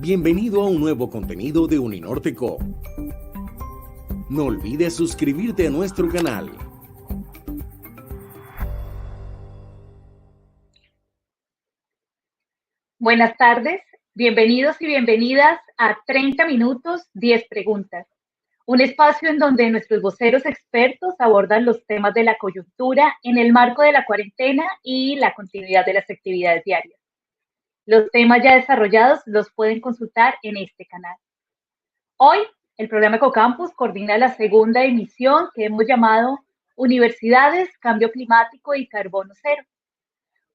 Bienvenido a un nuevo contenido de Uninorteco. No olvides suscribirte a nuestro canal. Buenas tardes, bienvenidos y bienvenidas a 30 minutos, 10 preguntas. Un espacio en donde nuestros voceros expertos abordan los temas de la coyuntura en el marco de la cuarentena y la continuidad de las actividades diarias. Los temas ya desarrollados los pueden consultar en este canal. Hoy, el programa Ecocampus coordina la segunda emisión que hemos llamado Universidades, Cambio Climático y Carbono Cero.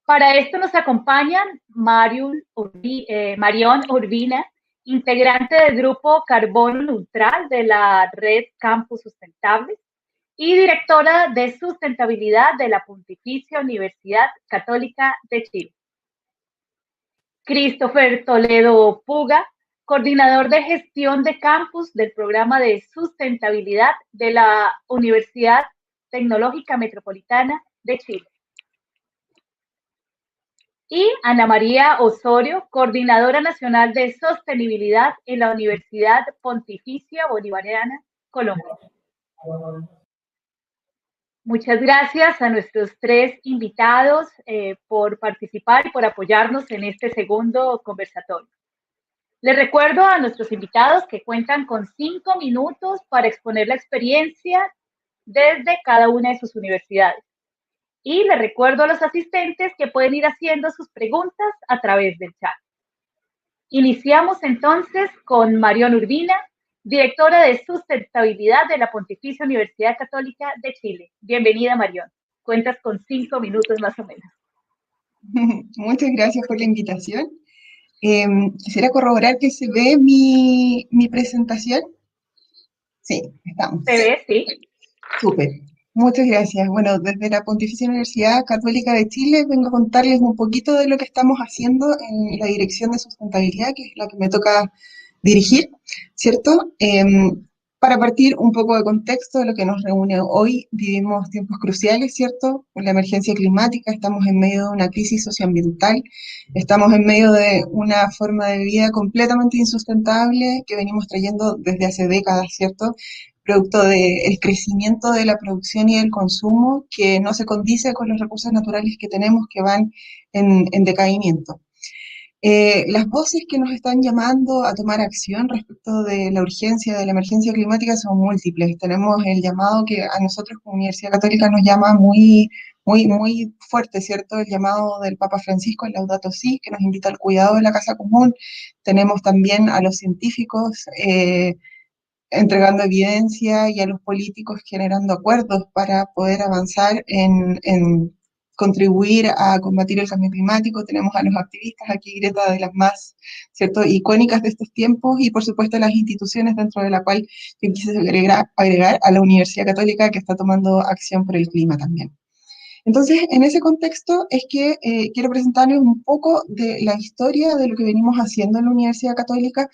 Para esto nos acompañan Marión Urbina, integrante del grupo Carbono Neutral de la Red Campus Sustentable y directora de sustentabilidad de la Pontificia Universidad Católica de Chile. Christopher Toledo Puga, coordinador de gestión de campus del programa de sustentabilidad de la Universidad Tecnológica Metropolitana de Chile. Y Ana María Osorio, coordinadora nacional de sostenibilidad en la Universidad Pontificia Bolivariana, Colombia. Muchas gracias a nuestros tres invitados por participar y por apoyarnos en este segundo conversatorio. Les recuerdo a nuestros invitados que cuentan con 5 minutos para exponer la experiencia desde cada una de sus universidades. Y les recuerdo a los asistentes que pueden ir haciendo sus preguntas a través del chat. Iniciamos entonces con Marión Urbina, directora de sustentabilidad de la Pontificia Universidad Católica de Chile. Bienvenida, Marión. Cuentas con 5 minutos más o menos. Muchas gracias por la invitación. Quisiera corroborar que se ve mi presentación. Sí, estamos. ¿Se ve? Sí. Súper. Muchas gracias. Bueno, desde la Pontificia Universidad Católica de Chile vengo a contarles un poquito de lo que estamos haciendo en la Dirección de Sustentabilidad, que es la que me toca dirigir, ¿cierto? Para partir un poco de contexto de lo que nos reúne hoy, vivimos tiempos cruciales, ¿cierto? Con la emergencia climática, estamos en medio de una crisis socioambiental, estamos en medio de una forma de vida completamente insustentable que venimos trayendo desde hace décadas, ¿cierto? Producto del crecimiento de la producción y del consumo que no se condice con los recursos naturales que tenemos que van en decaimiento. Las voces que nos están llamando a tomar acción respecto de la urgencia de la emergencia climática son múltiples. Tenemos el llamado que a nosotros como Universidad Católica nos llama muy fuerte, ¿cierto? El llamado del Papa Francisco, el Laudato Si, que nos invita al cuidado de la casa común. Tenemos también a los científicos entregando evidencia y a los políticos generando acuerdos para poder avanzar en contribuir a combatir el cambio climático. Tenemos a los activistas aquí, Greta, de las más, ¿cierto?, icónicas de estos tiempos, y por supuesto las instituciones dentro de la cual yo quise agregar a la Universidad Católica, que está tomando acción por el clima también. Entonces, en ese contexto es que quiero presentarles un poco de la historia de lo que venimos haciendo en la Universidad Católica.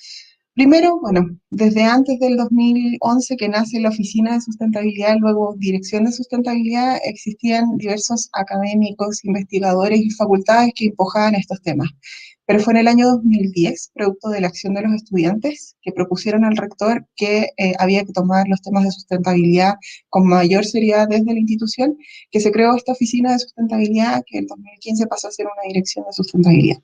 Primero, bueno, desde antes del 2011 que nace la Oficina de Sustentabilidad, luego Dirección de Sustentabilidad, existían diversos académicos, investigadores y facultades que empujaban estos temas. Pero fue en el año 2010, producto de la acción de los estudiantes, que propusieron al rector que había que tomar los temas de sustentabilidad con mayor seriedad desde la institución, que se creó esta Oficina de Sustentabilidad, que en 2015 pasó a ser una Dirección de Sustentabilidad.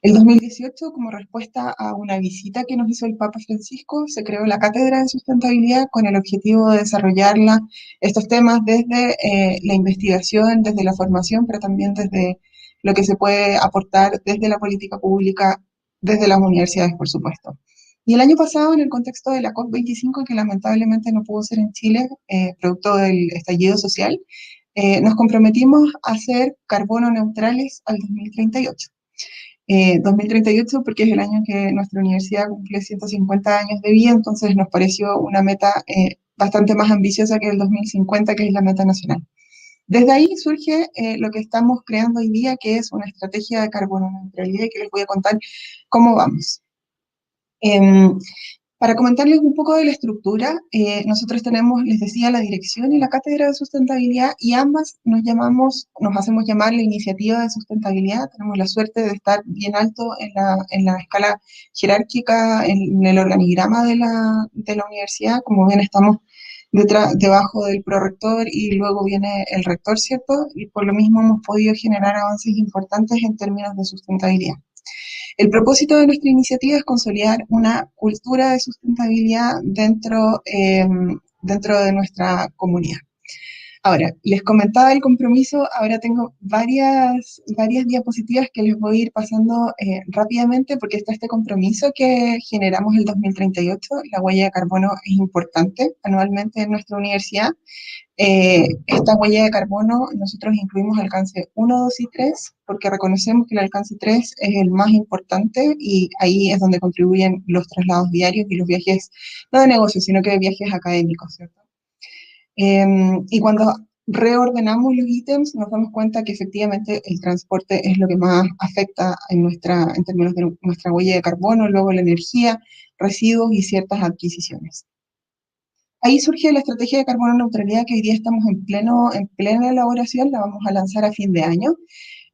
El 2018, como respuesta a una visita que nos hizo el Papa Francisco, se creó la Cátedra de Sustentabilidad con el objetivo de desarrollarla, estos temas desde la investigación, desde la formación, pero también desde lo que se puede aportar desde la política pública, desde las universidades, por supuesto. Y el año pasado, en el contexto de la COP25, que lamentablemente no pudo ser en Chile, producto del estallido social, nos comprometimos a ser carbono neutrales al 2038. 2038 porque es el año que nuestra universidad cumple 150 años de vida, entonces nos pareció una meta bastante más ambiciosa que el 2050, que es la meta nacional. Desde ahí surge lo que estamos creando hoy día, que es una estrategia de carbono neutralidad, que les voy a contar cómo vamos. Para comentarles un poco de la estructura, nosotros tenemos, les decía, la dirección y la cátedra de sustentabilidad y ambas nos hacemos llamar la iniciativa de sustentabilidad. Tenemos la suerte de estar bien alto en la escala jerárquica, en el organigrama de la universidad, como bien estamos debajo del prorector y luego viene el rector, ¿cierto? Y por lo mismo hemos podido generar avances importantes en términos de sustentabilidad. El propósito de nuestra iniciativa es consolidar una cultura de sustentabilidad dentro de nuestra comunidad. Ahora, les comentaba el compromiso, ahora tengo varias diapositivas que les voy a ir pasando rápidamente porque está este compromiso que generamos el 2038. La huella de carbono es importante anualmente en nuestra universidad. Esta huella de carbono nosotros incluimos alcance 1, 2 y 3 porque reconocemos que el alcance 3 es el más importante y ahí es donde contribuyen los traslados diarios y los viajes, no de negocios, sino que de viajes académicos, ¿cierto? Y cuando reordenamos los ítems nos damos cuenta que efectivamente el transporte es lo que más afecta en términos de nuestra huella de carbono, luego la energía, residuos y ciertas adquisiciones. Ahí surge la estrategia de carbono neutralidad que hoy día estamos en plena elaboración, la vamos a lanzar a fin de año.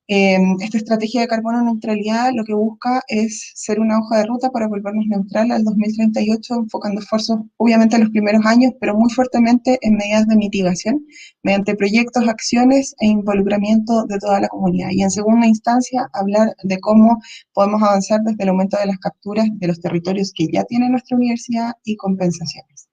Esta estrategia de carbono neutralidad lo que busca es ser una hoja de ruta para volvernos neutral al 2038, enfocando esfuerzos obviamente en los primeros años, pero muy fuertemente en medidas de mitigación, mediante proyectos, acciones e involucramiento de toda la comunidad. Y en segunda instancia, hablar de cómo podemos avanzar desde el aumento de las capturas de los territorios que ya tiene nuestra universidad y compensaciones.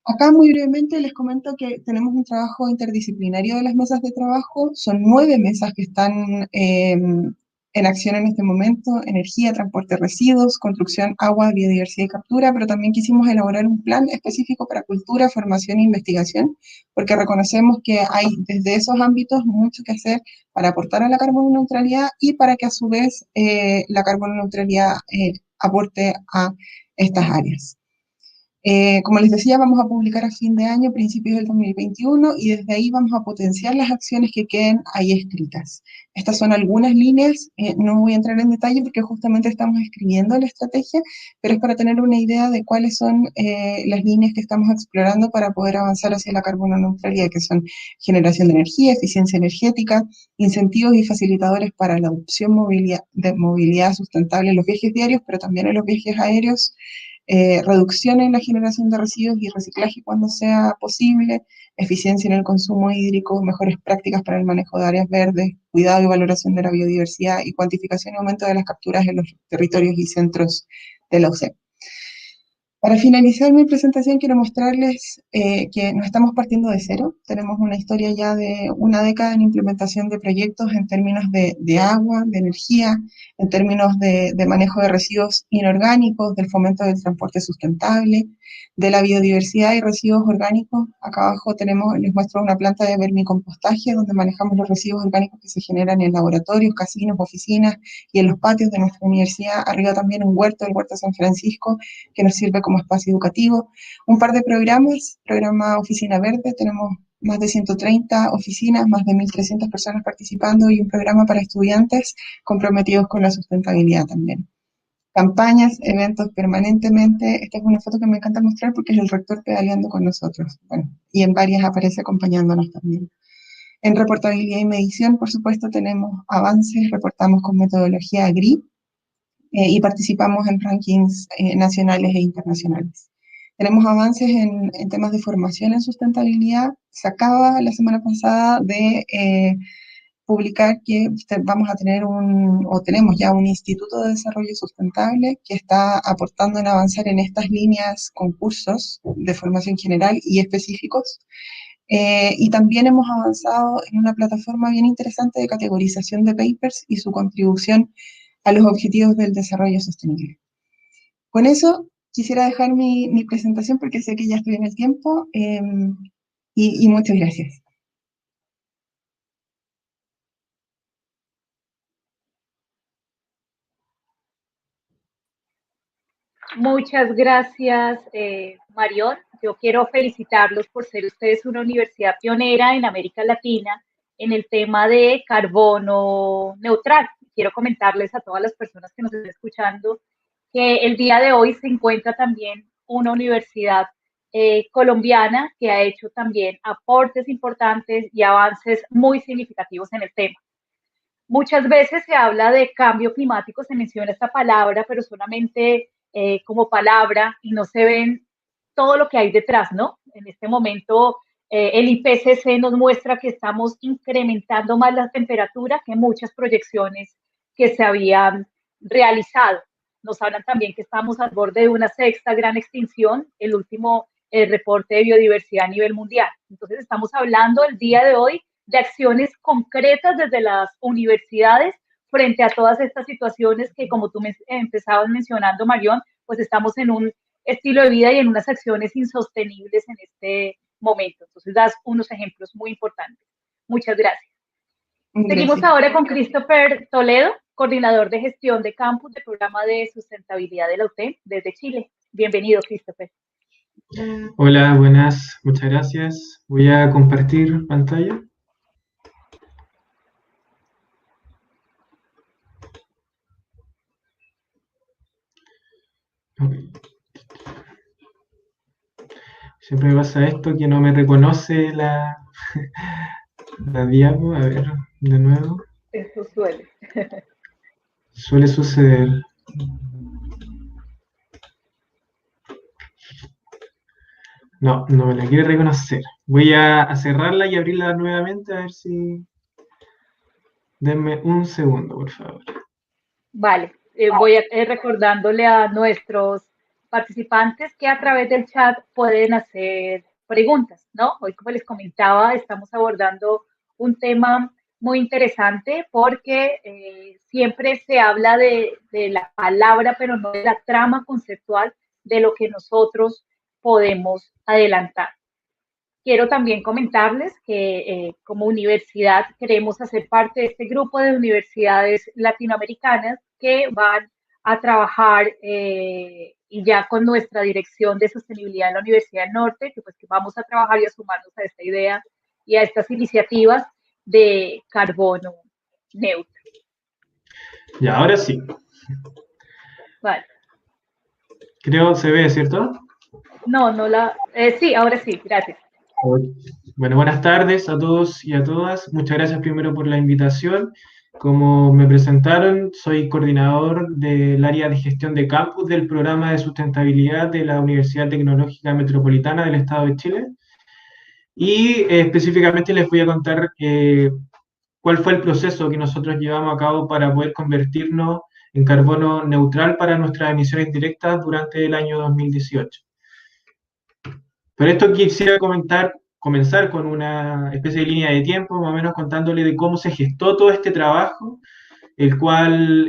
Acá muy brevemente les comento que tenemos un trabajo interdisciplinario de las mesas de trabajo. Son 9 mesas que están en acción en este momento: energía, transporte de residuos, construcción, agua, biodiversidad y captura, pero también quisimos elaborar un plan específico para cultura, formación e investigación, porque reconocemos que hay desde esos ámbitos mucho que hacer para aportar a la carbono neutralidad y para que a su vez la carbono neutralidad aporte a estas áreas. Como les decía, vamos a publicar a fin de año, principios del 2021, y desde ahí vamos a potenciar las acciones que queden ahí escritas. Estas son algunas líneas, no voy a entrar en detalle porque justamente estamos escribiendo la estrategia, pero es para tener una idea de cuáles son las líneas que estamos explorando para poder avanzar hacia la carbono neutralidad, que son generación de energía, eficiencia energética, incentivos y facilitadores para la adopción de movilidad sustentable en los viajes diarios, pero también en los viajes aéreos, reducción en la generación de residuos y reciclaje cuando sea posible, eficiencia en el consumo hídrico, mejores prácticas para el manejo de áreas verdes, cuidado y valoración de la biodiversidad y cuantificación y aumento de las capturas en los territorios y centros de la UCEP. Para finalizar mi presentación quiero mostrarles que no estamos partiendo de cero. Tenemos una historia ya de una década en implementación de proyectos en términos de agua, de energía, en términos de manejo de residuos inorgánicos, del fomento del transporte sustentable, de la biodiversidad y residuos orgánicos. Acá abajo les muestro una planta de vermicompostaje donde manejamos los residuos orgánicos que se generan en laboratorios, casinos, oficinas y en los patios de nuestra universidad. Arriba también un huerto, el Huerto San Francisco, que nos sirve como espacio educativo. Un par de programas, programa Oficina Verde, tenemos más de 130 oficinas, más de 1.300 personas participando y un programa para estudiantes comprometidos con la sustentabilidad también. Campañas, eventos permanentemente. Esta es una foto que me encanta mostrar porque es el rector pedaleando con nosotros. Bueno, y en varias aparece acompañándonos también. En reportabilidad y medición, por supuesto, tenemos avances, reportamos con metodología GRI, y participamos en rankings nacionales e internacionales. Tenemos avances en temas de formación en sustentabilidad. Se acaba la semana pasada de publicar que vamos a tener o tenemos ya un Instituto de Desarrollo Sustentable que está aportando en avanzar en estas líneas con cursos de formación general y específicos. Y también hemos avanzado en una plataforma bien interesante de categorización de papers y su contribución a los objetivos del desarrollo sostenible. Con eso quisiera dejar mi presentación porque sé que ya estoy en el tiempo y muchas gracias. Muchas gracias, Marión. Yo quiero felicitarlos por ser ustedes una universidad pionera en América Latina en el tema de carbono neutral. Quiero comentarles a todas las personas que nos están escuchando que el día de hoy se encuentra también una universidad colombiana que ha hecho también aportes importantes y avances muy significativos en el tema. Muchas veces se habla de cambio climático, se menciona esta palabra, pero solamente como palabra y no se ven todo lo que hay detrás, ¿no? En este momento, el IPCC nos muestra que estamos incrementando más la temperatura que muchas proyecciones que se habían realizado. Nos hablan también que estamos al borde de una sexta gran extinción, el último reporte de biodiversidad a nivel mundial. Entonces, estamos hablando el día de hoy de acciones concretas desde las universidades frente a todas estas situaciones que, como tú empezabas mencionando, Marión, pues estamos en un estilo de vida y en unas acciones insostenibles en este momento. Entonces, das unos ejemplos muy importantes. Muchas gracias. Seguimos ahora con Christopher Toledo, coordinador de gestión de campus del programa de sustentabilidad de la UTEM desde Chile. Bienvenido, Christopher. Hola, buenas, muchas gracias. Voy a compartir pantalla. Okay. Siempre me pasa esto que no me reconoce la diapo. A ver, de nuevo. Eso suele. Suele suceder. No me la quiere reconocer. Voy a cerrarla y abrirla nuevamente a ver si... Denme un segundo, por favor. Vale, voy recordándole a nuestros participantes que a través del chat pueden hacer preguntas, ¿no? Hoy, como les comentaba, estamos abordando un tema muy interesante porque siempre se habla de la palabra, pero no de la trama conceptual de lo que nosotros podemos adelantar. Quiero también comentarles que como universidad queremos hacer parte de este grupo de universidades latinoamericanas que van a trabajar y ya con nuestra dirección de sostenibilidad en la Universidad del Norte, que pues que vamos a trabajar y a sumarnos a esta idea y a estas iniciativas de carbono neutro. Y ahora sí. Vale. Creo se ve, ¿cierto? Sí, ahora sí, gracias. Bueno, buenas tardes a todos y a todas. Muchas gracias primero por la invitación. Como me presentaron, soy coordinador del área de gestión de campus del programa de sustentabilidad de la Universidad Tecnológica Metropolitana del Estado de Chile. Y específicamente les voy a contar cuál fue el proceso que nosotros llevamos a cabo para poder convertirnos en carbono neutral para nuestras emisiones directas durante el año 2018. Pero esto quisiera comenzar con una especie de línea de tiempo, más o menos contándole de cómo se gestó todo este trabajo, el cual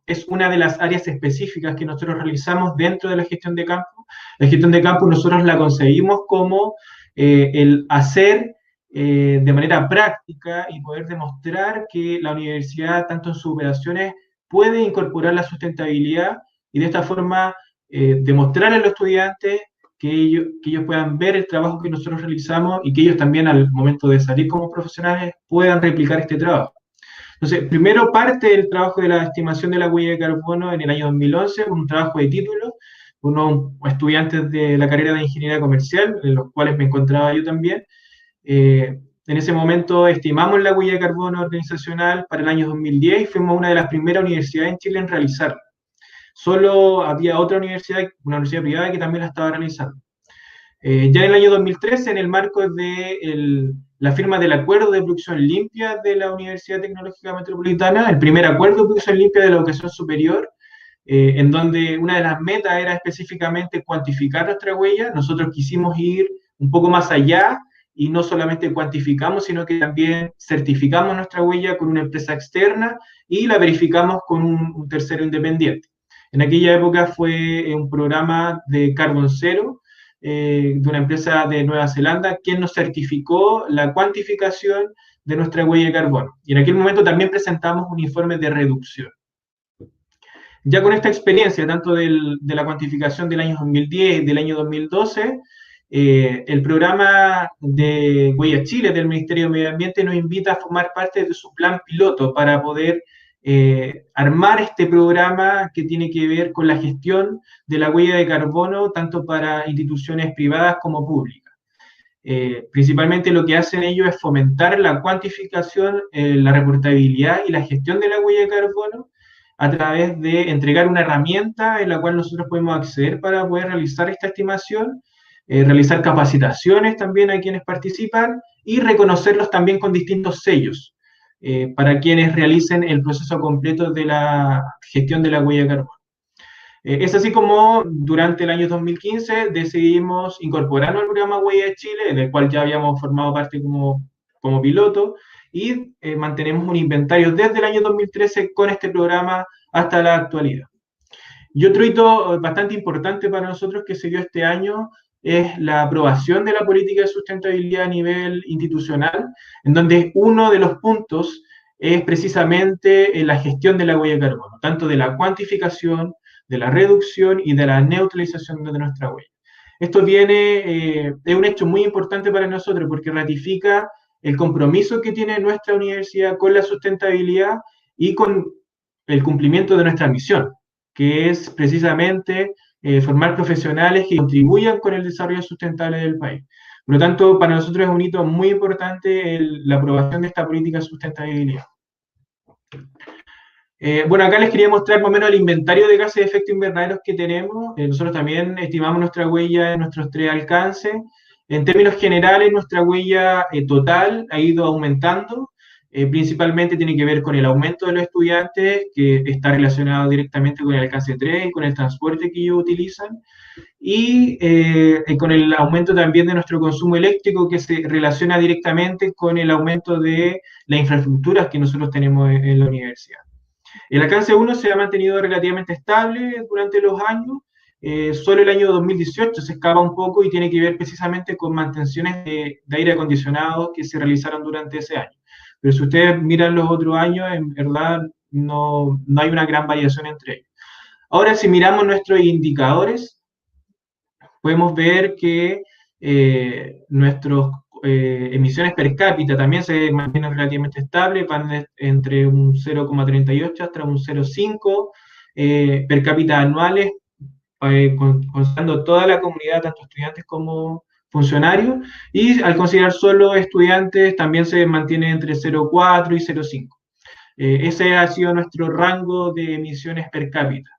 es una de las áreas específicas que nosotros realizamos dentro de la gestión de campo. La gestión de campo nosotros la concebimos como el hacer de manera práctica y poder demostrar que la universidad, tanto en sus operaciones, puede incorporar la sustentabilidad y de esta forma demostrar a los estudiantes que ellos puedan ver el trabajo que nosotros realizamos y que ellos también al momento de salir como profesionales puedan replicar este trabajo. Entonces, primero parte del trabajo de la estimación de la huella de carbono en el año 2011, un trabajo de título, unos estudiantes de la carrera de Ingeniería Comercial, en los cuales me encontraba yo también. En ese momento estimamos la huella de carbono organizacional para el año 2010 y fuimos una de las primeras universidades en Chile en realizarla. Solo había otra universidad, una universidad privada, que también la estaba realizando. Ya en el año 2013, en el marco de la firma del Acuerdo de Producción Limpia de la Universidad Tecnológica Metropolitana, el primer Acuerdo de Producción Limpia de la Educación Superior, en donde una de las metas era específicamente cuantificar nuestra huella, nosotros quisimos ir un poco más allá y no solamente cuantificamos, sino que también certificamos nuestra huella con una empresa externa y la verificamos con un tercero independiente. En aquella época fue un programa de Carbon Zero, de una empresa de Nueva Zelanda, quien nos certificó la cuantificación de nuestra huella de carbono. Y en aquel momento también presentamos un informe de reducción. Ya con esta experiencia, tanto de la cuantificación del año 2010 y del año 2012, el programa de Huella Chile del Ministerio de Medio Ambiente nos invita a formar parte de su plan piloto para poder armar este programa que tiene que ver con la gestión de la huella de carbono, tanto para instituciones privadas como públicas. Principalmente lo que hacen ellos es fomentar la cuantificación, la reportabilidad y la gestión de la huella de carbono a través de entregar una herramienta en la cual nosotros podemos acceder para poder realizar esta estimación, realizar capacitaciones también a quienes participan y reconocerlos también con distintos sellos para quienes realicen el proceso completo de la gestión de la huella de carbono. Es así como durante el año 2015 decidimos incorporarnos al programa Huella de Chile, del cual ya habíamos formado parte como piloto, y mantenemos un inventario desde el año 2013 con este programa hasta la actualidad. Y otro hito bastante importante para nosotros que se dio este año es la aprobación de la política de sustentabilidad a nivel institucional, en donde uno de los puntos es precisamente la gestión de la huella de carbono, tanto de la cuantificación, de la reducción y de la neutralización de nuestra huella. Esto es un hecho muy importante para nosotros porque ratifica el compromiso que tiene nuestra universidad con la sustentabilidad y con el cumplimiento de nuestra misión, que es precisamente formar profesionales que contribuyan con el desarrollo sustentable del país. Por lo tanto, para nosotros es un hito muy importante la aprobación de esta política de sustentabilidad. Bueno, acá les quería mostrar más o menos el inventario de gases de efecto invernadero que tenemos. Nosotros también estimamos nuestra huella en nuestros 3 alcances. En términos generales, nuestra huella total ha ido aumentando. Principalmente tiene que ver con el aumento de los estudiantes, que está relacionado directamente con el alcance 3 y con el transporte que ellos utilizan, y con el aumento también de nuestro consumo eléctrico, que se relaciona directamente con el aumento de las infraestructuras que nosotros tenemos en la universidad. El alcance 1 se ha mantenido relativamente estable durante los años. Solo el año 2018 se escapa un poco y tiene que ver precisamente con mantenciones de aire acondicionado que se realizaron durante ese año. Pero si ustedes miran los otros años, en verdad no hay una gran variación entre ellos. Ahora, si miramos nuestros indicadores, podemos ver que nuestras emisiones per cápita también se mantienen relativamente estables, van entre un 0,38 hasta un 0,5 per cápita anuales, considerando toda la comunidad, tanto estudiantes como funcionarios, y al considerar solo estudiantes también se mantiene entre 0,4 y 0,5. Ese ha sido nuestro rango de emisiones per cápita.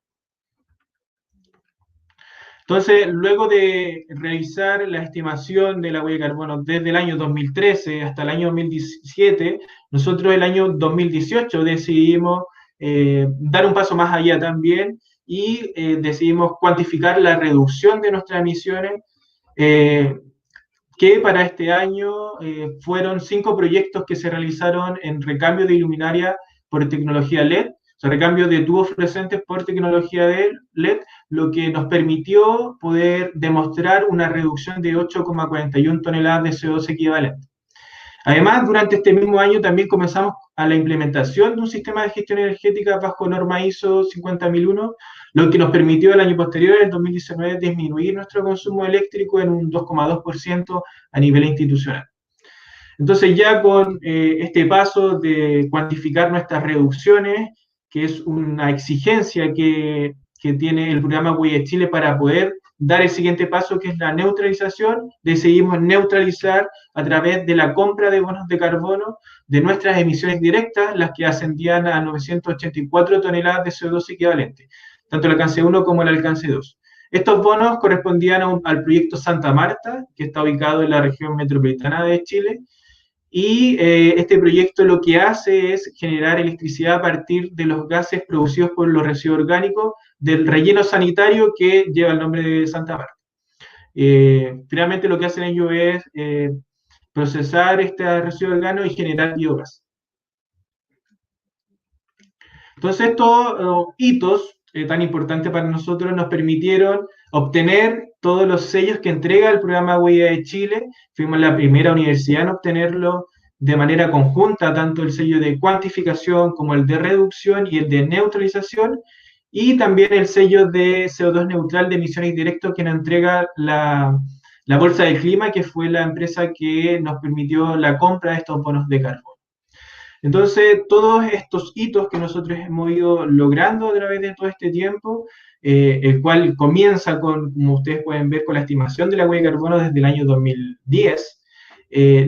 Entonces, luego de realizar la estimación de la huella de carbono desde el año 2013 hasta el año 2017, nosotros el año 2018 decidimos dar un paso más allá también y decidimos cuantificar la reducción de nuestras emisiones, que para este año fueron 5 proyectos que se realizaron en recambio de iluminaria por tecnología LED, o sea, recambio de tubos fluorescentes por tecnología de LED, lo que nos permitió poder demostrar una reducción de 8,41 toneladas de CO2 equivalente. Además, durante este mismo año también comenzamos a la implementación de un sistema de gestión energética bajo norma ISO 50001, lo que nos permitió el año posterior, en 2019, disminuir nuestro consumo eléctrico en un 2,2% a nivel institucional. Entonces, ya con este paso de cuantificar nuestras reducciones, que es una exigencia que tiene el programa Huella de Chile para poder dar el siguiente paso, que es la neutralización, decidimos neutralizar a través de la compra de bonos de carbono de nuestras emisiones directas, las que ascendían a 984 toneladas de CO2 equivalente, tanto el alcance 1 como el alcance 2. Estos bonos correspondían al proyecto Santa Marta, que está ubicado en la región metropolitana de Chile, y este proyecto lo que hace es generar electricidad a partir de los gases producidos por los residuos orgánicos del relleno sanitario que lleva el nombre de Santa Marta. Finalmente lo que hacen ellos es procesar este residuo orgánico y generar biogás. Entonces estos hitos tan importantes para nosotros nos permitieron obtener todos los sellos que entrega el programa Huella de Chile. Fuimos la primera universidad en obtenerlo de manera conjunta, tanto el sello de cuantificación como el de reducción y el de neutralización, y también el sello de CO2 neutral de emisiones directas que nos entrega la Bolsa del Clima, que fue la empresa que nos permitió la compra de estos bonos de carbono. Entonces, todos estos hitos que nosotros hemos ido logrando a través de todo este tiempo, el cual comienza con, como ustedes pueden ver, con la estimación de la huella de carbono desde el año 2010,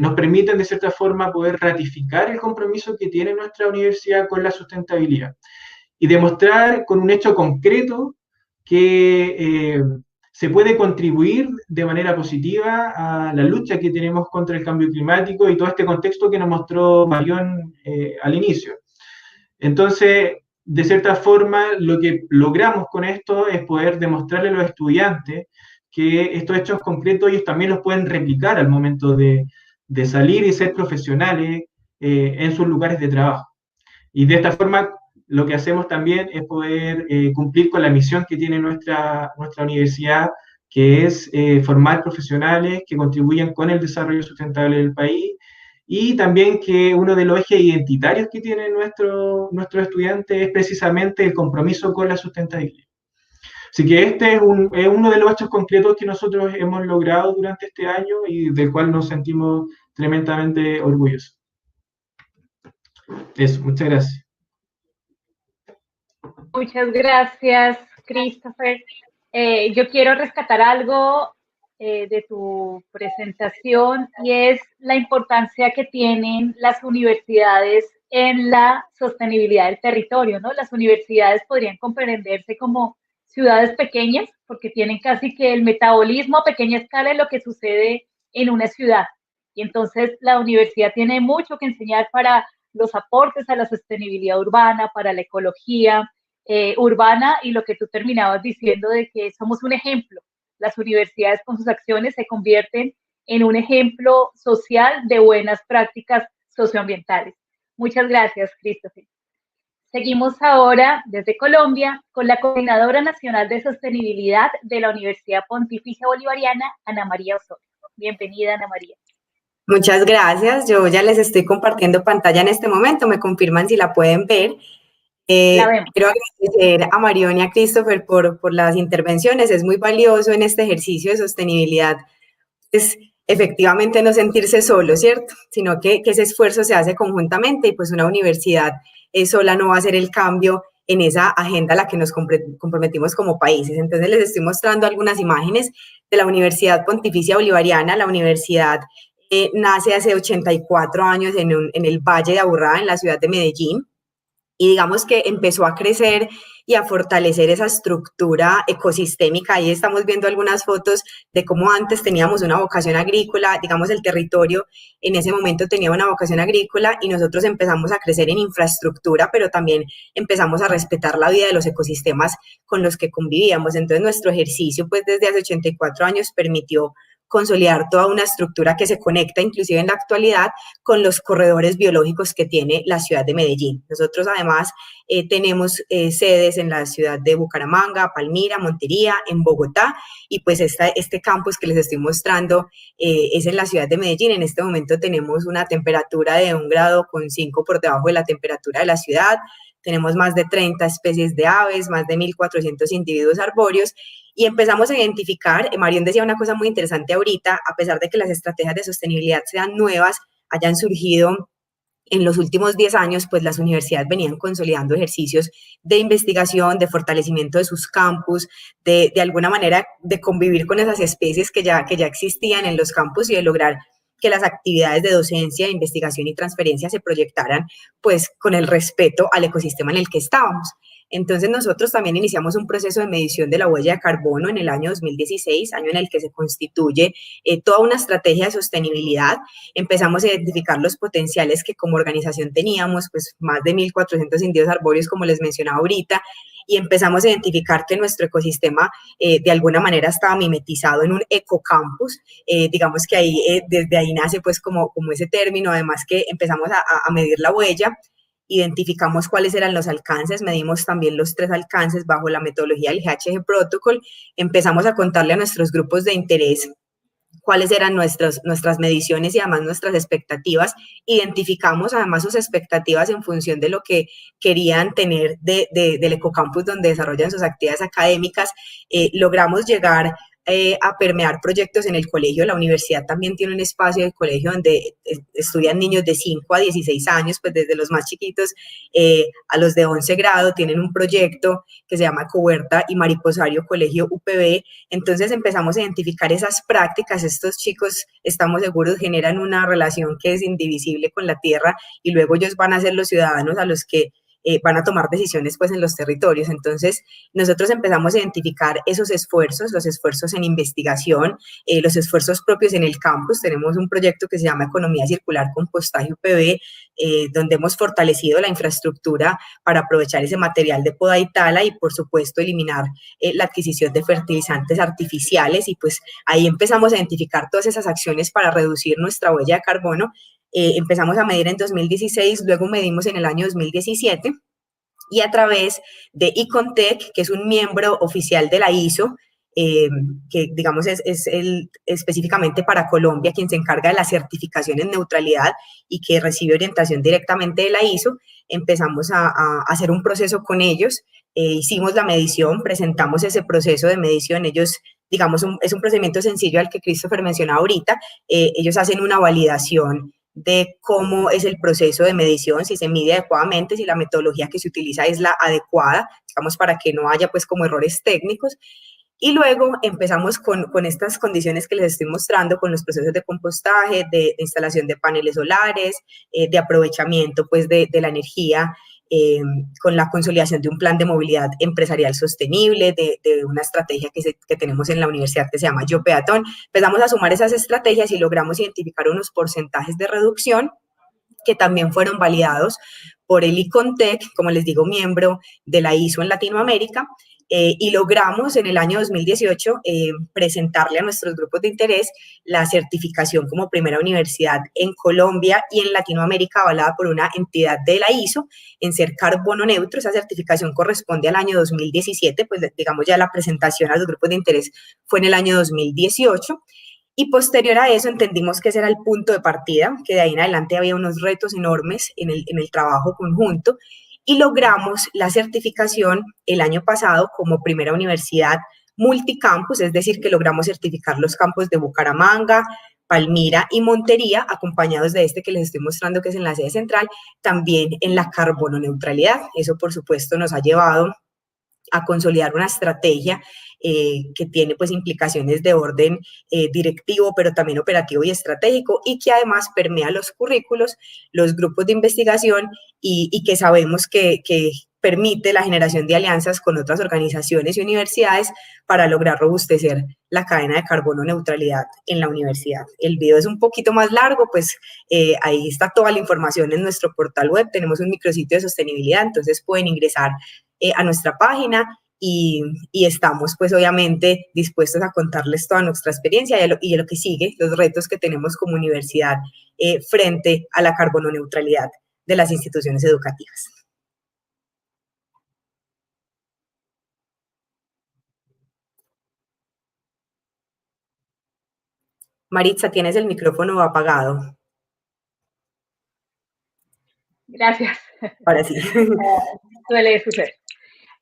nos permiten de cierta forma poder ratificar el compromiso que tiene nuestra universidad con la sustentabilidad y demostrar con un hecho concreto que se puede contribuir de manera positiva a la lucha que tenemos contra el cambio climático y todo este contexto que nos mostró Marión al inicio. Entonces, de cierta forma, lo que logramos con esto es poder demostrarle a los estudiantes que estos hechos concretos ellos también los pueden replicar al momento de salir y ser profesionales en sus lugares de trabajo. Y de esta forma, lo que hacemos también es poder cumplir con la misión que tiene nuestra universidad, que es formar profesionales que contribuyan con el desarrollo sustentable del país, y también que uno de los ejes identitarios que tienen nuestros estudiantes es precisamente el compromiso con la sustentabilidad. Así que este es uno de los hechos concretos que nosotros hemos logrado durante este año y del cual nos sentimos tremendamente orgullosos. Eso, muchas gracias. Muchas gracias, Christopher. Yo quiero rescatar algo de tu presentación y es la importancia que tienen las universidades en la sostenibilidad del territorio, ¿no? Las universidades podrían comprenderse como ciudades pequeñas porque tienen casi que el metabolismo a pequeña escala de lo que sucede en una ciudad. Y entonces la universidad tiene mucho que enseñar para los aportes a la sostenibilidad urbana, para la ecología urbana y lo que tú terminabas diciendo de que somos un ejemplo. Las universidades con sus acciones se convierten en un ejemplo social de buenas prácticas socioambientales. Muchas gracias, Christopher. Seguimos ahora desde Colombia con la Coordinadora Nacional de Sostenibilidad de la Universidad Pontificia Bolivariana, Ana María Osorio. Bienvenida, Ana María. Muchas gracias. Yo ya les estoy compartiendo pantalla en este momento. Me confirman si la pueden ver. Quiero agradecer a Marión y a Christopher por las intervenciones. Es muy valioso en este ejercicio de sostenibilidad. Es efectivamente no sentirse solo, ¿cierto? Sino que ese esfuerzo se hace conjuntamente y pues una universidad sola no va a hacer el cambio en esa agenda a la que nos comprometimos como países. Entonces les estoy mostrando algunas imágenes de la Universidad Pontificia Bolivariana. La universidad nace hace 84 años en el Valle de Aburrá, en la ciudad de Medellín. Y digamos que empezó a crecer y a fortalecer esa estructura ecosistémica. Ahí estamos viendo algunas fotos de cómo antes teníamos una vocación agrícola, digamos el territorio en ese momento tenía una vocación agrícola y nosotros empezamos a crecer en infraestructura, pero también empezamos a respetar la vida de los ecosistemas con los que convivíamos. Entonces nuestro ejercicio pues desde hace 84 años permitió consolidar toda una estructura que se conecta inclusive en la actualidad con los corredores biológicos que tiene la ciudad de Medellín. Nosotros además tenemos sedes en la ciudad de Bucaramanga, Palmira, Montería, en Bogotá y pues este campus que les estoy mostrando es en la ciudad de Medellín. En este momento tenemos una temperatura de 1,5 grados por debajo de la temperatura de la ciudad. Tenemos más de 30 especies de aves, más de 1.400 individuos arbóreos y empezamos a identificar, Marión decía una cosa muy interesante ahorita, a pesar de que las estrategias de sostenibilidad sean nuevas, hayan surgido en los últimos 10 años, pues las universidades venían consolidando ejercicios de investigación, de fortalecimiento de sus campus, de alguna manera de convivir con esas especies que ya existían en los campus y de lograr que las actividades de docencia, investigación y transferencia se proyectaran pues con el respeto al ecosistema en el que estábamos. Entonces nosotros también iniciamos un proceso de medición de la huella de carbono en el año 2016, año en el que se constituye toda una estrategia de sostenibilidad. Empezamos a identificar los potenciales que como organización teníamos, pues más de 1.400 individuos arbóreos, como les mencionaba ahorita, y empezamos a identificar que nuestro ecosistema de alguna manera estaba mimetizado en un ecocampus. Digamos que ahí, desde ahí nace pues como ese término, además que empezamos a medir la huella, identificamos cuáles eran los alcances, medimos también los 3 alcances bajo la metodología del GHG Protocol, empezamos a contarle a nuestros grupos de interés cuáles eran nuestras mediciones y además nuestras expectativas, identificamos además sus expectativas en función de lo que querían tener del ecocampus donde desarrollan sus actividades académicas, logramos llegar a permear proyectos en el colegio. La universidad también tiene un espacio de colegio donde estudian niños de 5 a 16 años, pues desde los más chiquitos a los de 11 grado, tienen un proyecto que se llama Coberta y Mariposario Colegio UPB. Entonces empezamos a identificar esas prácticas. Estos chicos, estamos seguros, generan una relación que es indivisible con la tierra y luego ellos van a ser los ciudadanos a los que van a tomar decisiones pues en los territorios. Entonces nosotros empezamos a identificar esos esfuerzos, los esfuerzos en investigación, los esfuerzos propios en el campus. Tenemos un proyecto que se llama Economía Circular Compostaje UPB, donde hemos fortalecido la infraestructura para aprovechar ese material de poda y tala y por supuesto eliminar la adquisición de fertilizantes artificiales, y pues ahí empezamos a identificar todas esas acciones para reducir nuestra huella de carbono. Empezamos a medir en 2016, luego medimos en el año 2017, y a través de Icontech, que es un miembro oficial de la ISO, que digamos es específicamente para Colombia, quien se encarga de la certificación en neutralidad y que recibe orientación directamente de la ISO, empezamos a hacer un proceso con ellos. Hicimos la medición, presentamos ese proceso de medición. Ellos, digamos, es un procedimiento sencillo al que Christopher mencionaba ahorita. Ellos hacen una validación de cómo es el proceso de medición, si se mide adecuadamente, si la metodología que se utiliza es la adecuada, digamos, para que no haya pues como errores técnicos. Y luego empezamos con estas condiciones que les estoy mostrando, con los procesos de compostaje, de instalación de paneles solares, de aprovechamiento pues de la energía, con la consolidación de un plan de movilidad empresarial sostenible, de una estrategia que tenemos en la universidad que se llama Yo Peatón. Empezamos a sumar esas estrategias y logramos identificar unos porcentajes de reducción que también fueron validados por el Icontech, como les digo, miembro de la ISO en Latinoamérica, y logramos en el año 2018 presentarle a nuestros grupos de interés la certificación como primera universidad en Colombia y en Latinoamérica avalada por una entidad de la ISO en ser carbono neutro. Esa certificación corresponde al año 2017, pues digamos ya la presentación a los grupos de interés fue en el año 2018. Y posterior a eso entendimos que ese era el punto de partida, que de ahí en adelante había unos retos enormes en el trabajo conjunto, y logramos la certificación el año pasado como primera universidad multicampus, es decir, que logramos certificar los campus de Bucaramanga, Palmira y Montería, acompañados de este que les estoy mostrando que es en la sede central, también en la carbono neutralidad. Eso, por supuesto, nos ha llevado a consolidar una estrategia que tiene pues implicaciones de orden directivo, pero también operativo y estratégico, y que además permea los currículos, los grupos de investigación y que sabemos que permite la generación de alianzas con otras organizaciones y universidades para lograr robustecer la cadena de carbono neutralidad en la universidad. El video es un poquito más largo, pues ahí está toda la información en nuestro portal web. Tenemos un micrositio de sostenibilidad, entonces pueden ingresar a nuestra página y estamos pues obviamente dispuestos a contarles toda nuestra experiencia y lo que sigue, los retos que tenemos como universidad frente a la carbono neutralidad de las instituciones educativas. Maritza, tienes el micrófono apagado. Gracias. Ahora sí. Suele suceder.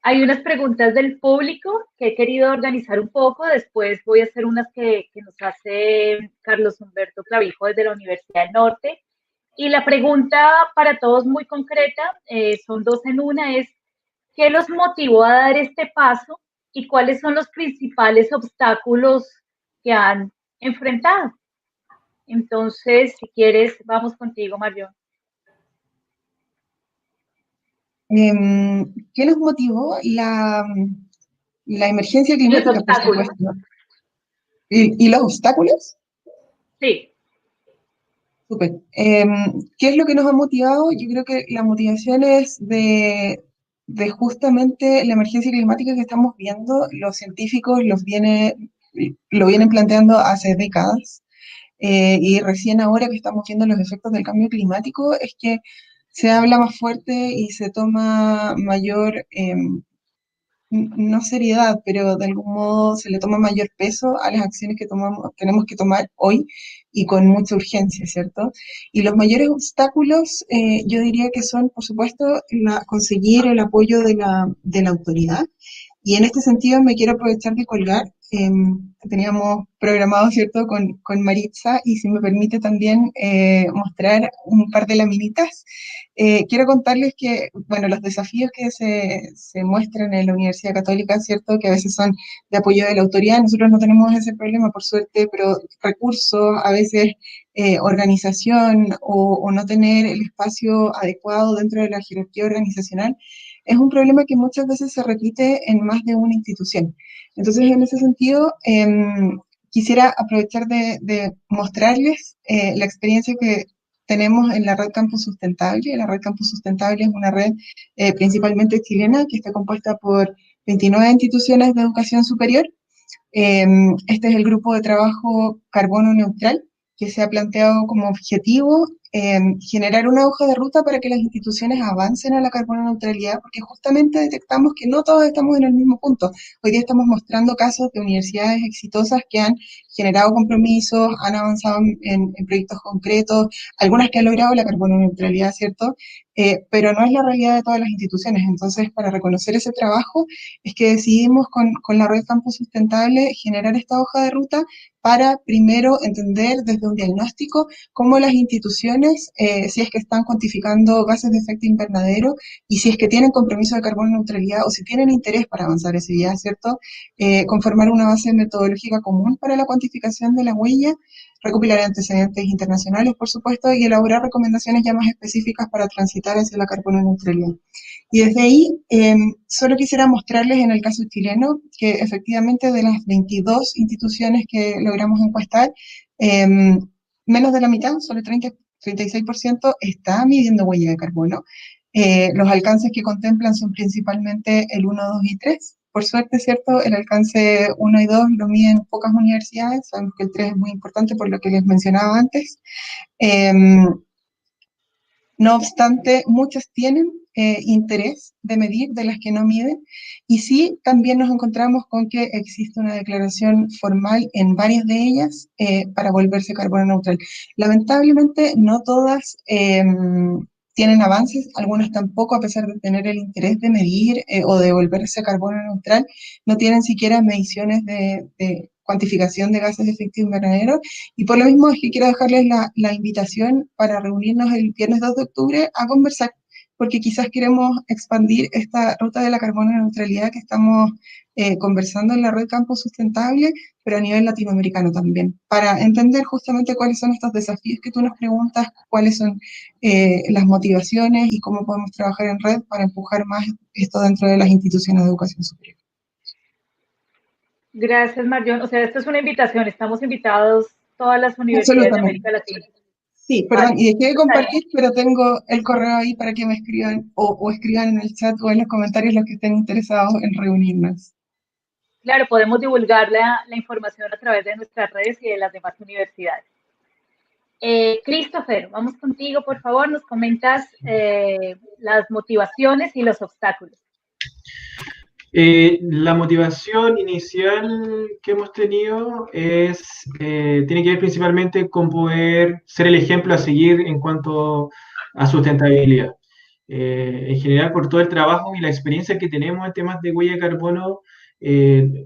Hay unas preguntas del público que he querido organizar un poco. Después voy a hacer unas que nos hace Carlos Humberto Clavijo desde la Universidad del Norte. Y la pregunta para todos muy concreta, son dos en una, es ¿qué los motivó a dar este paso y cuáles son los principales obstáculos que han enfrentado? Entonces, si quieres, vamos contigo, Marión. ¿Qué nos motivó? La emergencia climática, por supuesto. ¿Y los obstáculos? Sí. Súper. ¿Qué es lo que nos ha motivado? Yo creo que la motivación es de justamente la emergencia climática que estamos viendo. Los científicos lo vienen planteando hace décadas, y recién ahora que estamos viendo los efectos del cambio climático es que se habla más fuerte y se toma mayor, no seriedad, pero de algún modo se le toma mayor peso a las acciones que tenemos que tomar hoy y con mucha urgencia, ¿cierto? Y los mayores obstáculos, yo diría que son, por supuesto, conseguir el apoyo de la autoridad. Y en este sentido me quiero aprovechar de colgar teníamos programado, ¿cierto?, con Maritza, y si me permite también mostrar un par de laminitas. Quiero contarles que, bueno, los desafíos que se muestran en la Universidad Católica, ¿cierto?, que a veces son de apoyo de la autoridad, nosotros no tenemos ese problema, por suerte, pero recursos, a veces organización o no tener el espacio adecuado dentro de la jerarquía organizacional, es un problema que muchas veces se repite en más de una institución. Entonces, en ese sentido, quisiera aprovechar de mostrarles la experiencia que tenemos en la Red Campus Sustentable. La Red Campus Sustentable es una red principalmente chilena que está compuesta por 29 instituciones de educación superior. Este es el grupo de trabajo carbono neutral, que se ha planteado como objetivo generar una hoja de ruta para que las instituciones avancen a la carbono neutralidad, porque justamente detectamos que no todos estamos en el mismo punto. Hoy día estamos mostrando casos de universidades exitosas que han generado compromisos, han avanzado en proyectos concretos, algunas que han logrado la carbono neutralidad, ¿cierto? Pero no es la realidad de todas las instituciones. Entonces, para reconocer ese trabajo, es que decidimos con la Red Campus Sustentable generar esta hoja de ruta para primero entender desde un diagnóstico cómo las instituciones, si es que están cuantificando gases de efecto invernadero y si es que tienen compromiso de carbono neutralidad o si tienen interés para avanzar ese día, ¿cierto? Conformar una base metodológica común para la cuantificación de la huella, recopilar antecedentes internacionales, por supuesto, y elaborar recomendaciones ya más específicas para transitar hacia la carbono neutralidad. Y desde ahí, solo quisiera mostrarles en el caso chileno que efectivamente de las 22 instituciones que logramos encuestar, menos de la mitad, solo el 36%, está midiendo huella de carbono. Los alcances que contemplan son principalmente el 1, 2 y 3. Por suerte, ¿cierto? El alcance 1 y 2 lo miden pocas universidades, sabemos que el 3 es muy importante por lo que les mencionaba antes. No obstante, muchas tienen interés de medir de las que no miden, y sí, también nos encontramos con que existe una declaración formal en varias de ellas para volverse carbono neutral. Lamentablemente, no todas tienen avances, algunas tampoco, a pesar de tener el interés de medir o de volverse carbono neutral, no tienen siquiera mediciones de cuantificación de gases de efecto invernadero, y por lo mismo es que quiero dejarles la invitación para reunirnos el viernes 2 de octubre a conversar, porque quizás queremos expandir esta ruta de la carbono neutralidad que estamos conversando en la Red Campus Sustentable, pero a nivel latinoamericano también, para entender justamente cuáles son estos desafíos que tú nos preguntas, cuáles son las motivaciones y cómo podemos trabajar en red para empujar más esto dentro de las instituciones de educación superior. Gracias, Marión. O sea, esto es una invitación. Estamos invitados todas las universidades de América Latina. Sí, perdón, vale. Y dejé de compartir, pero tengo el correo ahí para que me escriban o escriban en el chat o en los comentarios los que estén interesados en reunirnos. Claro, podemos divulgar la información a través de nuestras redes y de las demás universidades. Christopher, vamos contigo, por favor. Nos comentas las motivaciones y los obstáculos. La motivación inicial que hemos tenido tiene que ver principalmente con poder ser el ejemplo a seguir en cuanto a sustentabilidad. En general, por todo el trabajo y la experiencia que tenemos en temas de huella de carbono,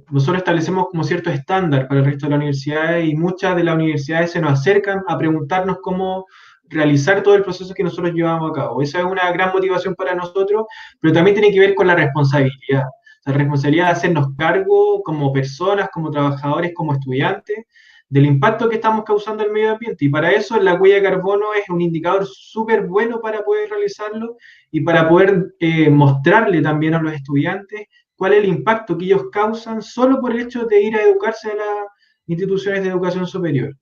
nosotros establecemos como cierto estándar para el resto de las universidades, y muchas de las universidades se nos acercan a preguntarnos cómo realizar todo el proceso que nosotros llevamos a cabo. Esa es una gran motivación para nosotros, pero también tiene que ver con la responsabilidad. La responsabilidad de hacernos cargo como personas, como trabajadores, como estudiantes, del impacto que estamos causando al medio ambiente. Y para eso la huella de carbono es un indicador súper bueno para poder realizarlo y para poder mostrarle también a los estudiantes cuál es el impacto que ellos causan solo por el hecho de ir a educarse a las instituciones de educación superior.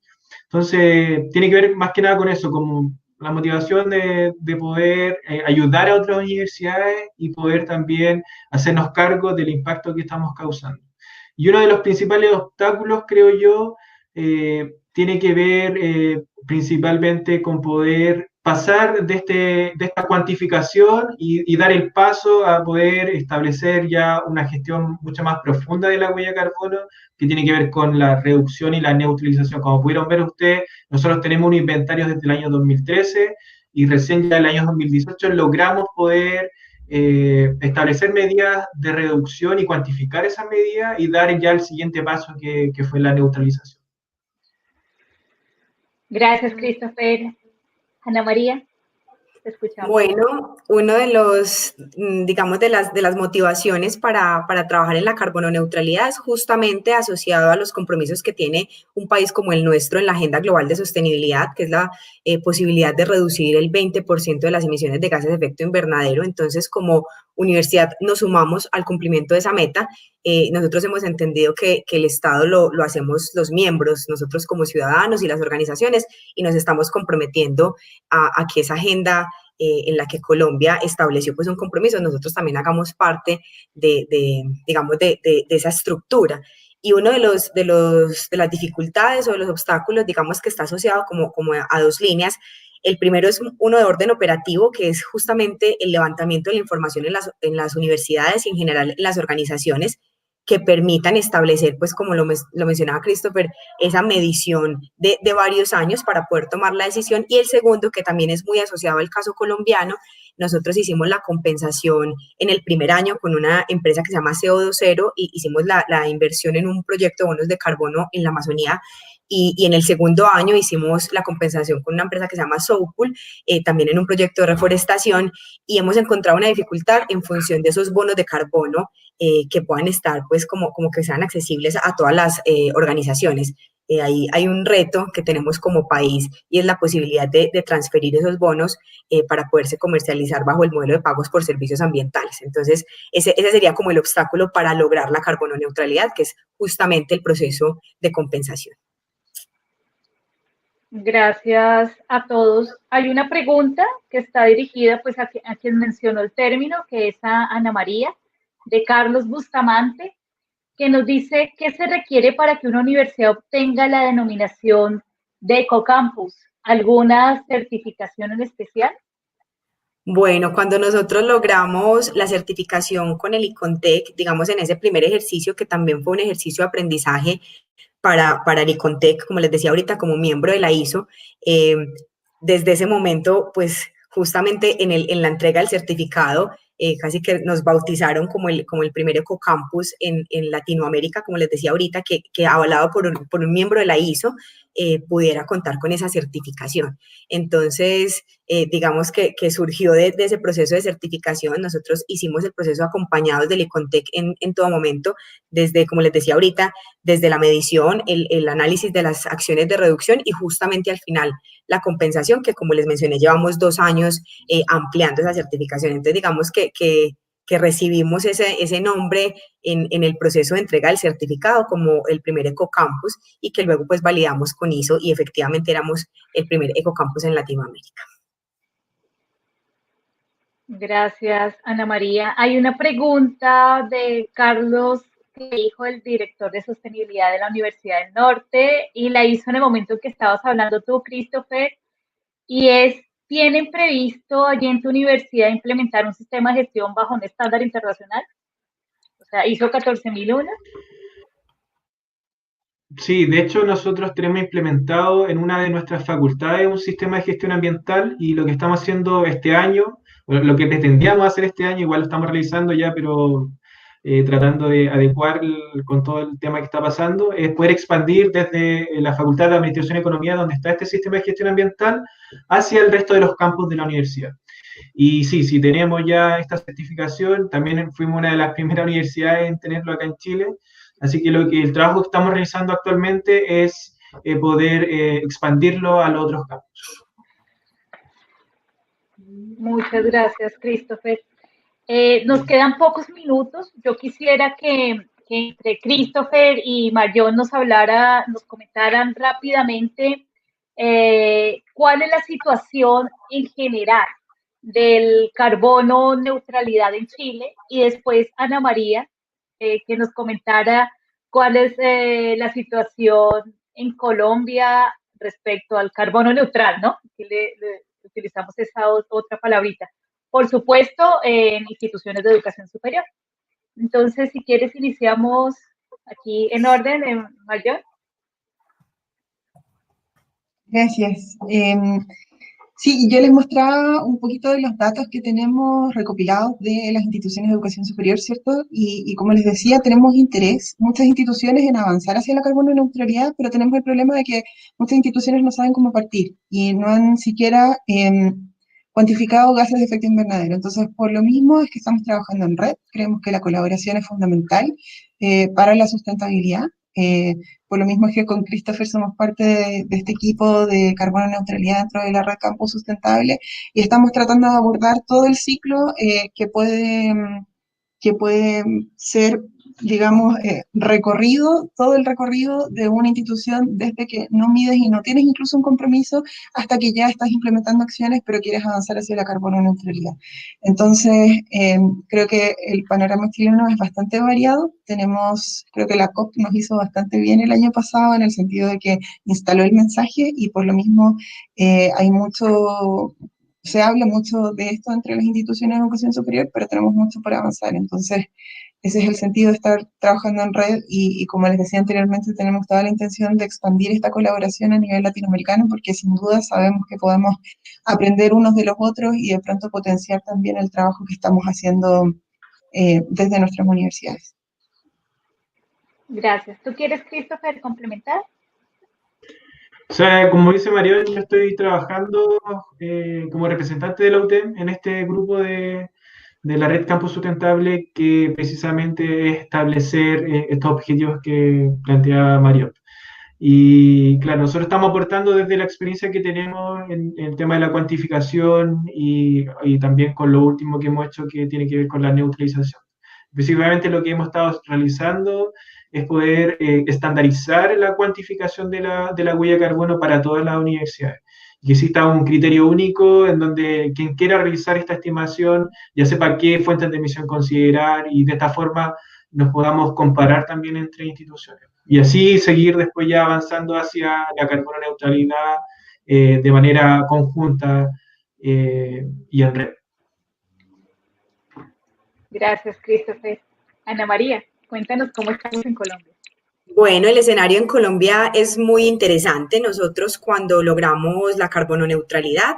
Entonces, tiene que ver más que nada con eso, como la motivación de poder ayudar a otras universidades y poder también hacernos cargo del impacto que estamos causando. Y uno de los principales obstáculos, creo yo, tiene que ver principalmente con poder pasar de esta cuantificación y dar el paso a poder establecer ya una gestión mucho más profunda de la huella de carbono, que tiene que ver con la reducción y la neutralización. Como pudieron ver ustedes, nosotros tenemos un inventario desde el año 2013 y recién ya el año 2018 logramos poder establecer medidas de reducción y cuantificar esas medidas y dar ya el siguiente paso que fue la neutralización. Gracias, Christopher. Ana María, te escuchamos. Bueno, uno de los, digamos, de las motivaciones para trabajar en la carbono neutralidad es justamente asociado a los compromisos que tiene un país como el nuestro en la Agenda Global de Sostenibilidad, que es la posibilidad de reducir el 20% de las emisiones de gases de efecto invernadero. Entonces, como universidad nos sumamos al cumplimiento de esa meta. Nosotros hemos entendido que el Estado lo hacemos los miembros, nosotros como ciudadanos y las organizaciones, y nos estamos comprometiendo a que esa agenda en la que Colombia estableció pues un compromiso, nosotros también hagamos parte digamos, de esa estructura. Y uno de las dificultades o de los obstáculos, digamos, que está asociado como a dos líneas. El primero es uno de orden operativo, que es justamente el levantamiento de la información en las universidades y en general en las organizaciones, que permitan establecer, pues como lo mencionaba Christopher, esa medición de varios años para poder tomar la decisión. Y el segundo, que también es muy asociado al caso colombiano, nosotros hicimos la compensación en el primer año con una empresa que se llama CO2Zero y hicimos la inversión en un proyecto de bonos de carbono en la Amazonía. Y en el segundo año hicimos la compensación con una empresa que se llama Soulpool, también en un proyecto de reforestación, y hemos encontrado una dificultad en función de esos bonos de carbono que puedan estar, pues, como que sean accesibles a todas las organizaciones. Ahí hay un reto que tenemos como país y es la posibilidad de transferir esos bonos para poderse comercializar bajo el modelo de pagos por servicios ambientales. Entonces, ese sería como el obstáculo para lograr la carbono neutralidad, que es justamente el proceso de compensación. Gracias a todos. Hay una pregunta que está dirigida pues a quien mencionó el término, que es a Ana María, de Carlos Bustamante, que nos dice qué se requiere para que una universidad obtenga la denominación de Ecocampus. ¿Alguna certificación en especial? Bueno, cuando nosotros logramos la certificación con el ICONTEC, digamos en ese primer ejercicio, que también fue un ejercicio de aprendizaje para el ICONTEC, como les decía ahorita, como miembro de la ISO, desde ese momento, pues justamente en la entrega del certificado, casi que nos bautizaron como el primer ecocampus en Latinoamérica, como les decía ahorita, que avalado por un miembro de la ISO, pudiera contar con esa certificación. Entonces, digamos que surgió de ese proceso de certificación. Nosotros hicimos el proceso acompañados del ICONTEC en todo momento, desde, como les decía ahorita, desde la medición, el análisis de las acciones de reducción y justamente al final la compensación, que como les mencioné, llevamos 2 años ampliando esa certificación. Entonces, digamos que recibimos ese nombre en el proceso de entrega del certificado como el primer ecocampus y que luego pues validamos con ISO y efectivamente éramos el primer ecocampus en Latinoamérica. Gracias, Ana María. Hay una pregunta de Carlos, que dijo el director de sostenibilidad de la Universidad del Norte, y la hizo en el momento en que estabas hablando tú, Christopher, y es: ¿tienen previsto allí en tu universidad implementar un sistema de gestión bajo un estándar internacional? O sea, ISO 14001. Sí, de hecho nosotros tenemos implementado en una de nuestras facultades un sistema de gestión ambiental y lo que estamos haciendo este año, lo que pretendíamos hacer este año, igual lo estamos realizando ya, pero tratando de adecuar con todo el tema que está pasando, es poder expandir desde la Facultad de Administración y Economía, donde está este sistema de gestión ambiental, hacia el resto de los campus de la universidad. Y sí, tenemos ya esta certificación, también fuimos una de las primeras universidades en tenerlo acá en Chile, así que el trabajo que estamos realizando actualmente es poder expandirlo a los otros campus. Muchas gracias, Christopher. Nos quedan pocos minutos. Yo quisiera que entre Christopher y Marion nos comentaran rápidamente cuál es la situación en general del carbono neutralidad en Chile, y después Ana María, que nos comentara cuál es la situación en Colombia respecto al carbono neutral, ¿no? Que le utilizamos esa otra palabrita. Por supuesto, en instituciones de educación superior. Entonces, si quieres, iniciamos aquí en orden, Marion. Gracias. Sí, yo les mostraba un poquito de los datos que tenemos recopilados de las instituciones de educación superior, ¿cierto? Y como les decía, tenemos interés, muchas instituciones, en avanzar hacia la carbono neutralidad, pero tenemos el problema de que muchas instituciones no saben cómo partir y no han siquiera cuantificado gases de efecto invernadero. Entonces, por lo mismo es que estamos trabajando en red, creemos que la colaboración es fundamental para la sustentabilidad. Por lo mismo es que con Christopher somos parte de este equipo de carbono neutralidad dentro de la red Campus Sustentable y estamos tratando de abordar todo el ciclo que puede ser, digamos, recorrido, todo el recorrido de una institución desde que no mides y no tienes incluso un compromiso hasta que ya estás implementando acciones pero quieres avanzar hacia la carbono neutralidad. Entonces, creo que el panorama chileno es bastante variado. Creo que la COP nos hizo bastante bien el año pasado en el sentido de que instaló el mensaje y por lo mismo se habla mucho de esto entre las instituciones de educación superior, pero tenemos mucho por avanzar. Entonces, ese es el sentido de estar trabajando en red y como les decía anteriormente, tenemos toda la intención de expandir esta colaboración a nivel latinoamericano porque sin duda sabemos que podemos aprender unos de los otros y de pronto potenciar también el trabajo que estamos haciendo desde nuestras universidades. Gracias. ¿Tú quieres, Christopher, complementar? O sea, como dice Marión, yo estoy trabajando como representante de la UTEM en este grupo de la Red Campus Sustentable que precisamente es establecer estos objetivos que planteaba Marión. Y claro, nosotros estamos aportando desde la experiencia que tenemos en el tema de la cuantificación y también con lo último que hemos hecho que tiene que ver con la neutralización. Específicamente lo que hemos estado realizando es poder estandarizar la cuantificación de la huella de carbono para todas las universidades. Que exista un criterio único en donde quien quiera realizar esta estimación ya sepa qué fuentes de emisión considerar y de esta forma nos podamos comparar también entre instituciones. Y así seguir después ya avanzando hacia la carbono neutralidad de manera conjunta y en red. Gracias, Christopher. Ana María, cuéntanos cómo estamos en Colombia. Bueno, el escenario en Colombia es muy interesante. Nosotros cuando logramos la carbono neutralidad,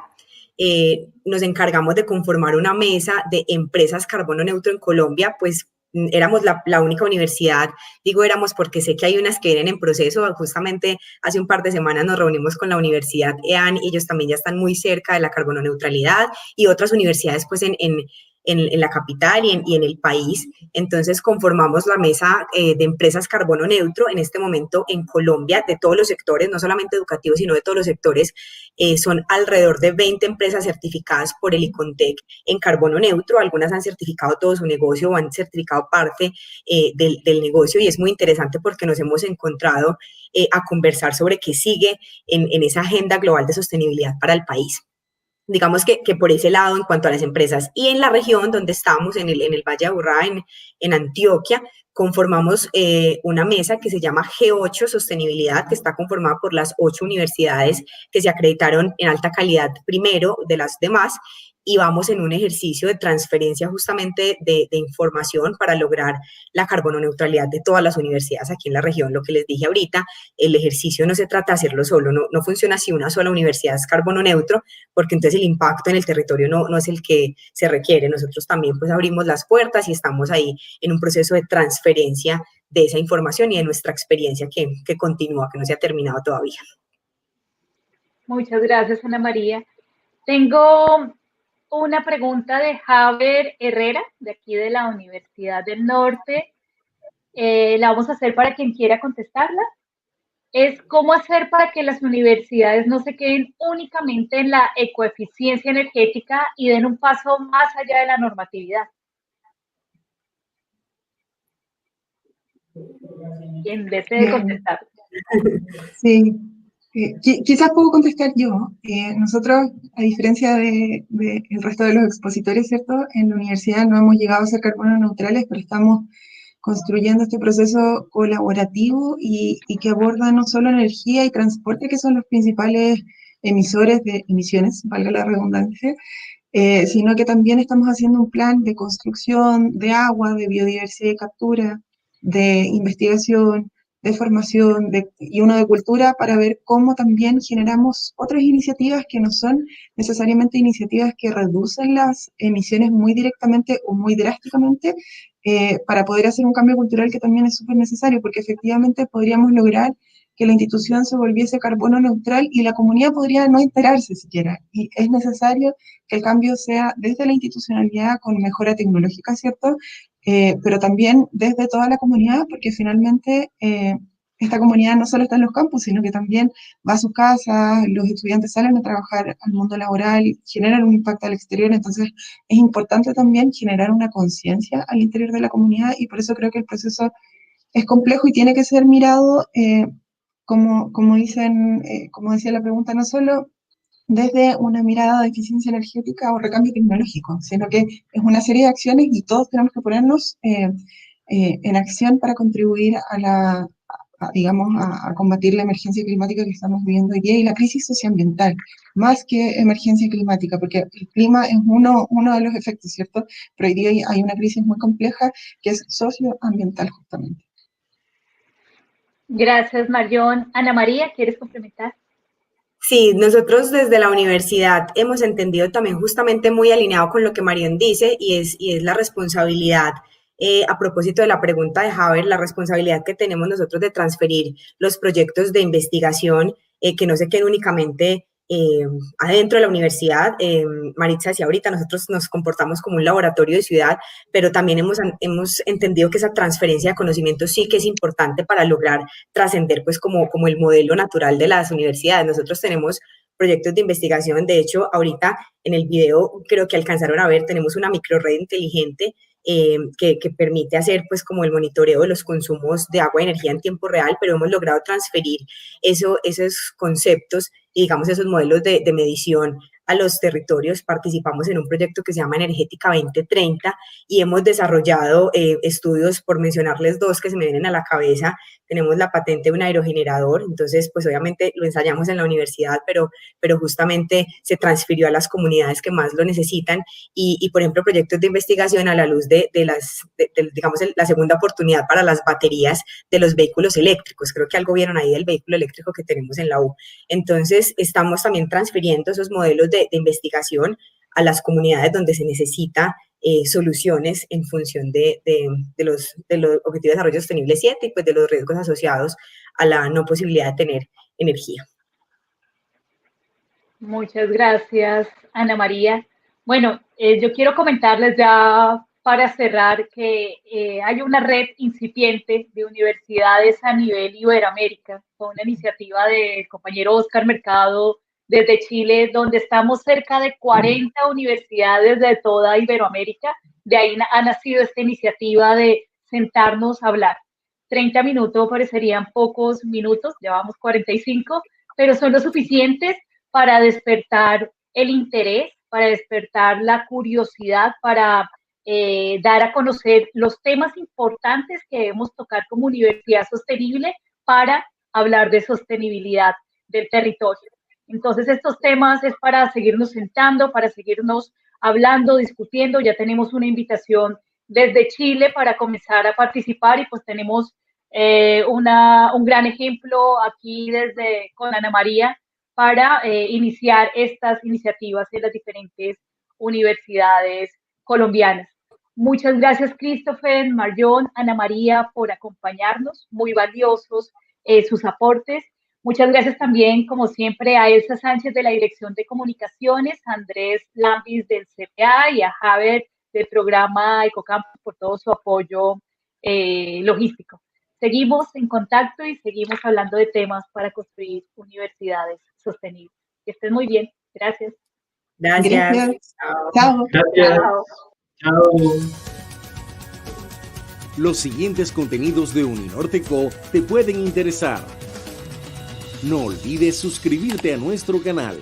nos encargamos de conformar una mesa de empresas carbono neutro en Colombia, pues éramos la única universidad, digo éramos porque sé que hay unas que vienen en proceso, justamente hace un par de semanas nos reunimos con la Universidad EAN y ellos también ya están muy cerca de la carbono neutralidad y otras universidades pues en la capital y en el país. Entonces conformamos la mesa de empresas carbono neutro en este momento en Colombia de todos los sectores, no solamente educativos, sino de todos los sectores. Son alrededor de 20 empresas certificadas por el ICONTEC en carbono neutro. Algunas han certificado todo su negocio o han certificado parte del negocio y es muy interesante porque nos hemos encontrado a conversar sobre qué sigue en esa agenda global de sostenibilidad para el país. Digamos que por ese lado en cuanto a las empresas. Y en la región donde estamos, en el Valle de Aburrá, en Antioquia, conformamos una mesa que se llama G8 Sostenibilidad, que está conformada por las 8 universidades que se acreditaron en alta calidad primero de las demás, y vamos en un ejercicio de transferencia justamente de información para lograr la carbono neutralidad de todas las universidades aquí en la región. Lo que les dije ahorita, el ejercicio no se trata de hacerlo solo, no funciona si una sola universidad es carbono neutro, porque entonces el impacto en el territorio no es el que se requiere. Nosotros también pues abrimos las puertas y estamos ahí en un proceso de transferencia de esa información y de nuestra experiencia que continúa, que no se ha terminado todavía. Muchas gracias, Ana María. Tengo una pregunta de Javier Herrera, de aquí de la Universidad del Norte. La vamos a hacer para quien quiera contestarla. Es cómo hacer para que las universidades no se queden únicamente en la ecoeficiencia energética y den un paso más allá de la normatividad. ¿Quién desee contestar? Sí. Quizás puedo contestar yo. Nosotros, a diferencia del resto de los expositores, ¿cierto? En la universidad no hemos llegado a ser carbono neutrales, pero estamos construyendo este proceso colaborativo y que aborda no solo energía y transporte, que son los principales emisores de emisiones, valga la redundancia, sino que también estamos haciendo un plan de construcción de agua, de biodiversidad y captura, de investigación, de formación y uno de cultura para ver cómo también generamos otras iniciativas que no son necesariamente iniciativas que reducen las emisiones muy directamente o muy drásticamente, para poder hacer un cambio cultural que también es súper necesario, porque efectivamente podríamos lograr que la institución se volviese carbono neutral y la comunidad podría no enterarse siquiera. Y es necesario que el cambio sea desde la institucionalidad con mejora tecnológica, ¿cierto? Pero también desde toda la comunidad, porque finalmente esta comunidad no solo está en los campus, sino que también va a sus casas, los estudiantes salen a trabajar al mundo laboral, generan un impacto al exterior, entonces es importante también generar una conciencia al interior de la comunidad y por eso creo que el proceso es complejo y tiene que ser mirado, como decía la pregunta, no solo desde una mirada de eficiencia energética o recambio tecnológico, sino que es una serie de acciones y todos tenemos que ponernos en acción para contribuir a combatir la emergencia climática que estamos viviendo hoy día y la crisis socioambiental, más que emergencia climática, porque el clima es uno de los efectos, ¿cierto? Pero hoy día hay una crisis muy compleja que es socioambiental justamente. Gracias, Marión. Ana María, ¿quieres complementar? Sí, nosotros desde la universidad hemos entendido también justamente muy alineado con lo que Marión dice y es la responsabilidad, a propósito de la pregunta de Javier, la responsabilidad que tenemos nosotros de transferir los proyectos de investigación que no se queden únicamente adentro de la universidad. Maritza decía ahorita, nosotros nos comportamos como un laboratorio de ciudad, pero también hemos entendido que esa transferencia de conocimiento sí que es importante para lograr trascender pues como el modelo natural de las universidades. Nosotros tenemos proyectos de investigación, de hecho ahorita en el video creo que alcanzaron a ver, tenemos una microred inteligente que permite hacer pues como el monitoreo de los consumos de agua y energía en tiempo real, pero hemos logrado transferir esos conceptos y digamos esos modelos de medición a los territorios. Participamos en un proyecto que se llama Energética 2030 y hemos desarrollado estudios, por mencionarles dos que se me vienen a la cabeza. Tenemos la patente de un aerogenerador, entonces pues obviamente lo ensayamos en la universidad, pero justamente se transfirió a las comunidades que más lo necesitan y por ejemplo proyectos de investigación a la luz de digamos la segunda oportunidad para las baterías de los vehículos eléctricos. Creo que algo vieron ahí del vehículo eléctrico que tenemos en la U. Entonces estamos también transfiriendo esos modelos de investigación a las comunidades donde se necesita soluciones en función de los Objetivos de Desarrollo Sostenible 7 y pues de los riesgos asociados a la no posibilidad de tener energía. Muchas gracias, Ana María. Bueno, yo quiero comentarles ya para cerrar que hay una red incipiente de universidades a nivel Iberoamérica, con una iniciativa del compañero Oscar Mercado desde Chile, donde estamos cerca de 40 universidades de toda Iberoamérica. De ahí ha nacido esta iniciativa de sentarnos a hablar. 30 minutos parecerían pocos minutos, llevamos 45, pero son lo suficientes para despertar el interés, para despertar la curiosidad, para dar a conocer los temas importantes que debemos tocar como universidad sostenible para hablar de sostenibilidad del territorio. Entonces, estos temas es para seguirnos sentando, para seguirnos hablando, discutiendo. Ya tenemos una invitación desde Chile para comenzar a participar y pues tenemos un gran ejemplo aquí con Ana María para iniciar estas iniciativas en las diferentes universidades colombianas. Muchas gracias, Christopher, Marión, Ana María, por acompañarnos. Muy valiosos sus aportes. Muchas gracias también, como siempre, a Elsa Sánchez de la Dirección de Comunicaciones, a Andrés Lambis del CPA y a Javier del programa Ecocampus por todo su apoyo logístico. Seguimos en contacto y seguimos hablando de temas para construir universidades sostenibles. Que estén muy bien. Gracias. Gracias. Chao. Gracias. Chao. Los siguientes contenidos de Uninorteco te pueden interesar. No olvides suscribirte a nuestro canal.